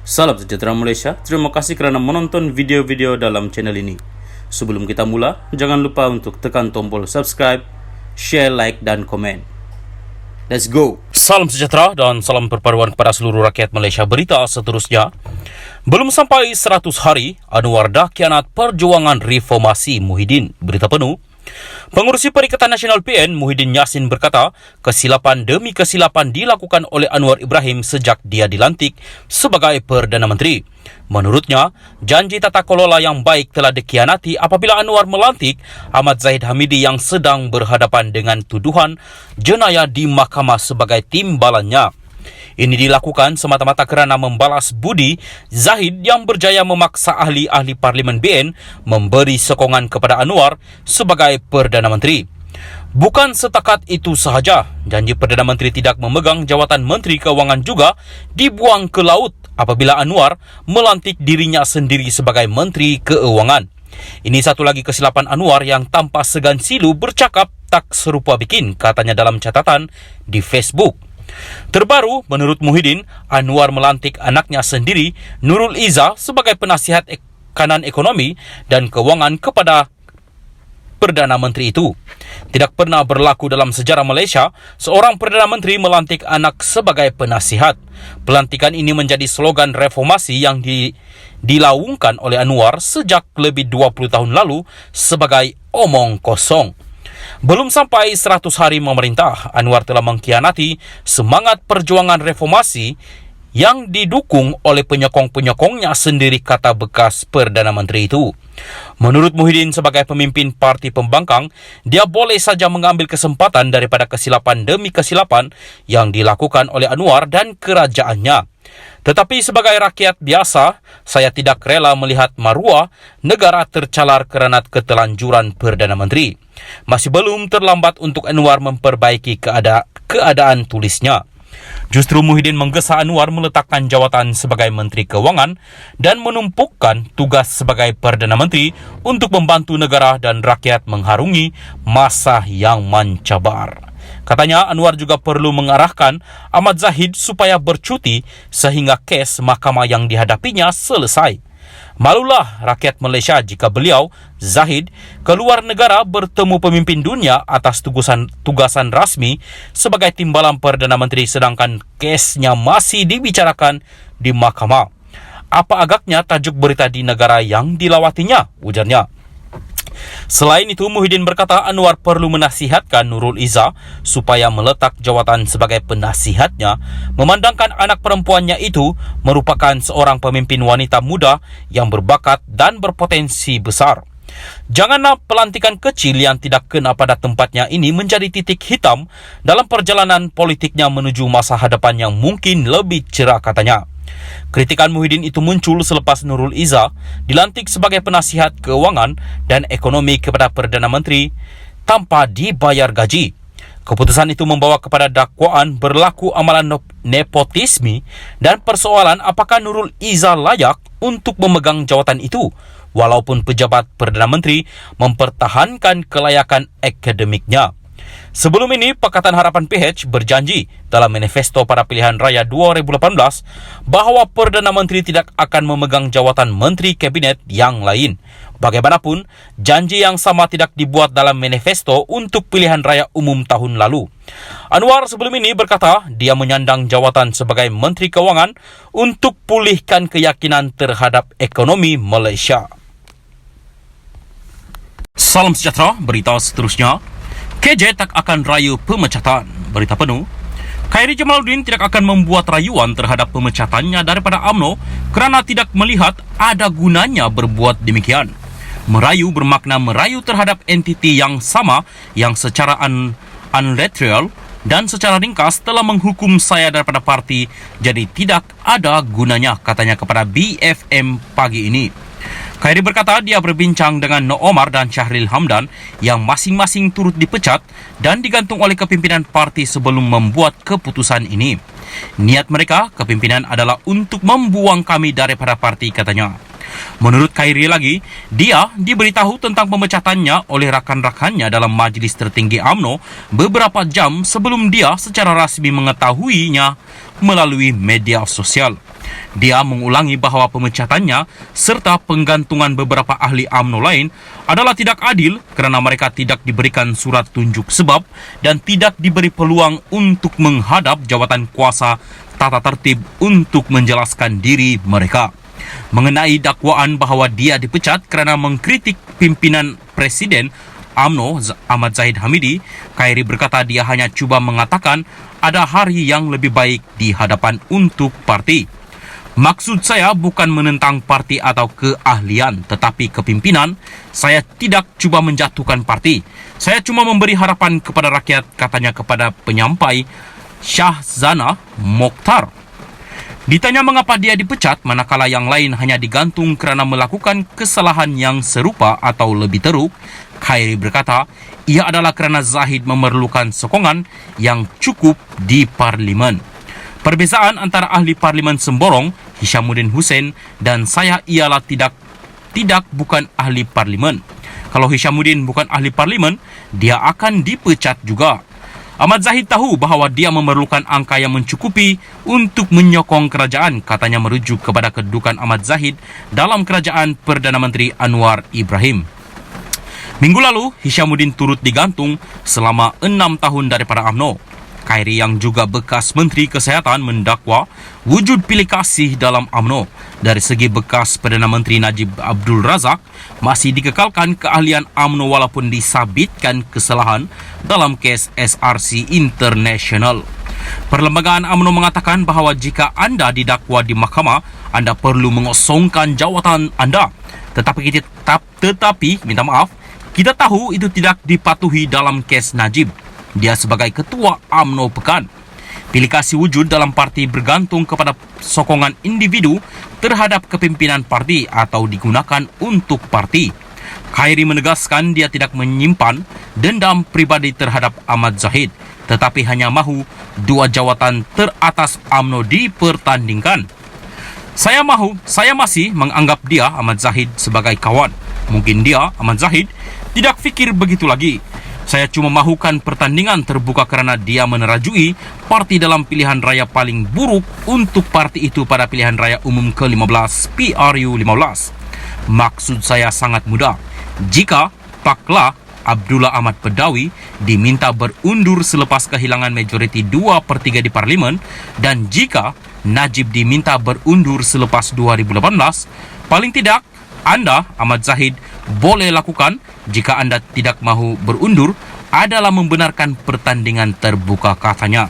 Salam sejahtera Malaysia, terima kasih kerana menonton video-video dalam channel ini. Sebelum kita mula, jangan lupa untuk tekan tombol subscribe, share, like dan komen. Let's go! Salam sejahtera dan salam perpaduan kepada seluruh rakyat Malaysia. Berita seterusnya, belum sampai 100 hari, Anwar dah khianat perjuangan reformasi Muhyiddin. Berita penuh. Pengurusi Perikatan Nasional PN Muhyiddin Yassin berkata, kesilapan demi kesilapan dilakukan oleh Anwar Ibrahim sejak dia dilantik sebagai Perdana Menteri. Menurutnya, janji tata kelola yang baik telah dikhianati apabila Anwar melantik Ahmad Zahid Hamidi yang sedang berhadapan dengan tuduhan jenayah di mahkamah sebagai timbalannya. Ini dilakukan semata-mata kerana membalas budi Zahid yang berjaya memaksa ahli-ahli Parlimen BN memberi sokongan kepada Anwar sebagai Perdana Menteri. Bukan setakat itu sahaja, janji Perdana Menteri tidak memegang jawatan Menteri Keuangan juga dibuang ke laut apabila Anwar melantik dirinya sendiri sebagai Menteri Keuangan. Ini satu lagi kesilapan Anwar yang tanpa segan silu bercakap tak serupa bikin, katanya dalam catatan di Facebook. Terbaru, menurut Muhyiddin, Anwar melantik anaknya sendiri, Nurul Izzah, sebagai penasihat kanan ekonomi dan keuangan kepada Perdana Menteri itu. Tidak pernah berlaku dalam sejarah Malaysia, seorang Perdana Menteri melantik anak sebagai penasihat. Pelantikan ini menjadi slogan reformasi yang dilaungkan oleh Anwar sejak lebih 20 tahun lalu sebagai omong kosong. Belum sampai 100 hari memerintah, Anwar telah mengkhianati semangat perjuangan reformasi yang didukung oleh penyokong-penyokongnya sendiri, kata bekas Perdana Menteri itu. Menurut Muhyiddin, sebagai pemimpin parti pembangkang, dia boleh saja mengambil kesempatan daripada kesilapan demi kesilapan yang dilakukan oleh Anwar dan kerajaannya. Tetapi sebagai rakyat biasa, saya tidak rela melihat maruah negara tercalar kerana ketelanjuran Perdana Menteri. Masih belum terlambat untuk Anwar memperbaiki keadaan, tulisnya. Justru Muhyiddin menggesa Anwar meletakkan jawatan sebagai Menteri Keuangan dan menumpukan tugas sebagai Perdana Menteri untuk membantu negara dan rakyat mengharungi masa yang mencabar. Katanya Anwar juga perlu mengarahkan Ahmad Zahid supaya bercuti sehingga kes mahkamah yang dihadapinya selesai. Malulah rakyat Malaysia jika beliau, Zahid, keluar negara bertemu pemimpin dunia atas tugasan rasmi sebagai timbalan Perdana Menteri sedangkan kesnya masih dibicarakan di mahkamah. Apa agaknya tajuk berita di negara yang dilawatinya, ujarnya. Selain itu, Muhyiddin berkata Anwar perlu menasihatkan Nurul Izzah supaya meletak jawatan sebagai penasihatnya, memandangkan anak perempuannya itu merupakan seorang pemimpin wanita muda yang berbakat dan berpotensi besar. Janganlah pelantikan kecil yang tidak kena pada tempatnya ini menjadi titik hitam dalam perjalanan politiknya menuju masa hadapan yang mungkin lebih cerah, katanya. Kritikan Muhyiddin itu muncul selepas Nurul Izzah dilantik sebagai penasihat keuangan dan ekonomi kepada Perdana Menteri tanpa dibayar gaji. Keputusan itu membawa kepada dakwaan berlaku amalan nepotisme dan persoalan apakah Nurul Izzah layak untuk memegang jawatan itu, walaupun pejabat Perdana Menteri mempertahankan kelayakan akademiknya. Sebelum ini, Pakatan Harapan PH berjanji dalam manifesto pada pilihan raya 2018 bahawa Perdana Menteri tidak akan memegang jawatan Menteri Kabinet yang lain. Bagaimanapun, janji yang sama tidak dibuat dalam manifesto untuk pilihan raya umum tahun lalu. Anwar sebelum ini berkata dia menyandang jawatan sebagai Menteri Keuangan untuk pulihkan keyakinan terhadap ekonomi Malaysia. Salam sejahtera, berita seterusnya. KJ tak akan rayu pemecatan. Berita penuh. Khairi Jamaluddin tidak akan membuat rayuan terhadap pemecatannya daripada UMNO kerana tidak melihat ada gunanya berbuat demikian. Merayu bermakna merayu terhadap entiti yang sama yang secara unilateral dan secara ringkas telah menghukum saya daripada parti, jadi tidak ada gunanya, katanya kepada BFM pagi ini. Khairi berkata dia berbincang dengan Noh Omar dan Syahril Hamdan yang masing-masing turut dipecat dan digantung oleh kepimpinan parti sebelum membuat keputusan ini. Niat mereka, kepimpinan, adalah untuk membuang kami daripada parti, katanya. Menurut Khairi lagi, dia diberitahu tentang pemecatannya oleh rakan-rakannya dalam majlis tertinggi UMNO beberapa jam sebelum dia secara rasmi mengetahuinya melalui media sosial. Dia mengulangi bahawa pemecatannya serta penggantungan beberapa ahli UMNO lain adalah tidak adil kerana mereka tidak diberikan surat tunjuk sebab dan tidak diberi peluang untuk menghadap jawatan kuasa tata tertib untuk menjelaskan diri mereka. Mengenai dakwaan bahawa dia dipecat kerana mengkritik pimpinan Presiden UMNO Ahmad Zahid Hamidi, Khairi berkata dia hanya cuba mengatakan ada hari yang lebih baik di hadapan untuk parti. Maksud saya bukan menentang parti atau keahlian, tetapi kepimpinan. Saya tidak cuba menjatuhkan parti. Saya cuma memberi harapan kepada rakyat, katanya kepada penyampai Syahzana Mokhtar. Ditanya mengapa dia dipecat manakala yang lain hanya digantung kerana melakukan kesalahan yang serupa atau lebih teruk, Khairi berkata ia adalah kerana Zahid memerlukan sokongan yang cukup di Parlimen. Perbezaan antara ahli Parlimen Semborong, Hishamuddin Hussein dan saya ialah tidak bukan ahli Parlimen. Kalau Hishamuddin bukan ahli Parlimen, dia akan dipecat juga. Ahmad Zahid tahu bahawa dia memerlukan angka yang mencukupi untuk menyokong kerajaan, katanya merujuk kepada kedudukan Ahmad Zahid dalam kerajaan Perdana Menteri Anwar Ibrahim. Minggu lalu, Hishamuddin turut digantung selama 6 tahun daripada UMNO. Khairi yang juga bekas Menteri Kesihatan mendakwa wujud pilih kasih dalam UMNO. Dari segi bekas Perdana Menteri Najib Abdul Razak, masih dikekalkan keahlian UMNO walaupun disabitkan kesalahan dalam kes SRC International. Perlembagaan UMNO mengatakan bahawa jika anda didakwa di mahkamah, anda perlu mengosongkan jawatan anda. Tetapi kita tahu itu tidak dipatuhi dalam kes Najib. Dia sebagai ketua UMNO Pekan. Pilih kasih wujud dalam parti bergantung kepada sokongan individu terhadap kepimpinan parti atau digunakan untuk parti. Khairi menegaskan dia tidak menyimpan dendam pribadi terhadap Ahmad Zahid, tetapi hanya mahu 2 jawatan teratas UMNO dipertandingkan. Saya masih menganggap dia, Ahmad Zahid, sebagai kawan. Mungkin dia, Ahmad Zahid, tidak fikir begitu lagi. Saya cuma mahukan pertandingan terbuka kerana dia menerajui parti dalam pilihan raya paling buruk untuk parti itu pada pilihan raya umum ke-15 PRU 15. Maksud saya sangat mudah. Jika Pakla Abdullah Ahmad Pedawi diminta berundur selepas kehilangan majoriti 2/3 di Parlimen dan jika Najib diminta berundur selepas 2018, paling tidak anda, Ahmad Zahid, boleh lakukan jika anda tidak mahu berundur adalah membenarkan pertandingan terbuka, katanya.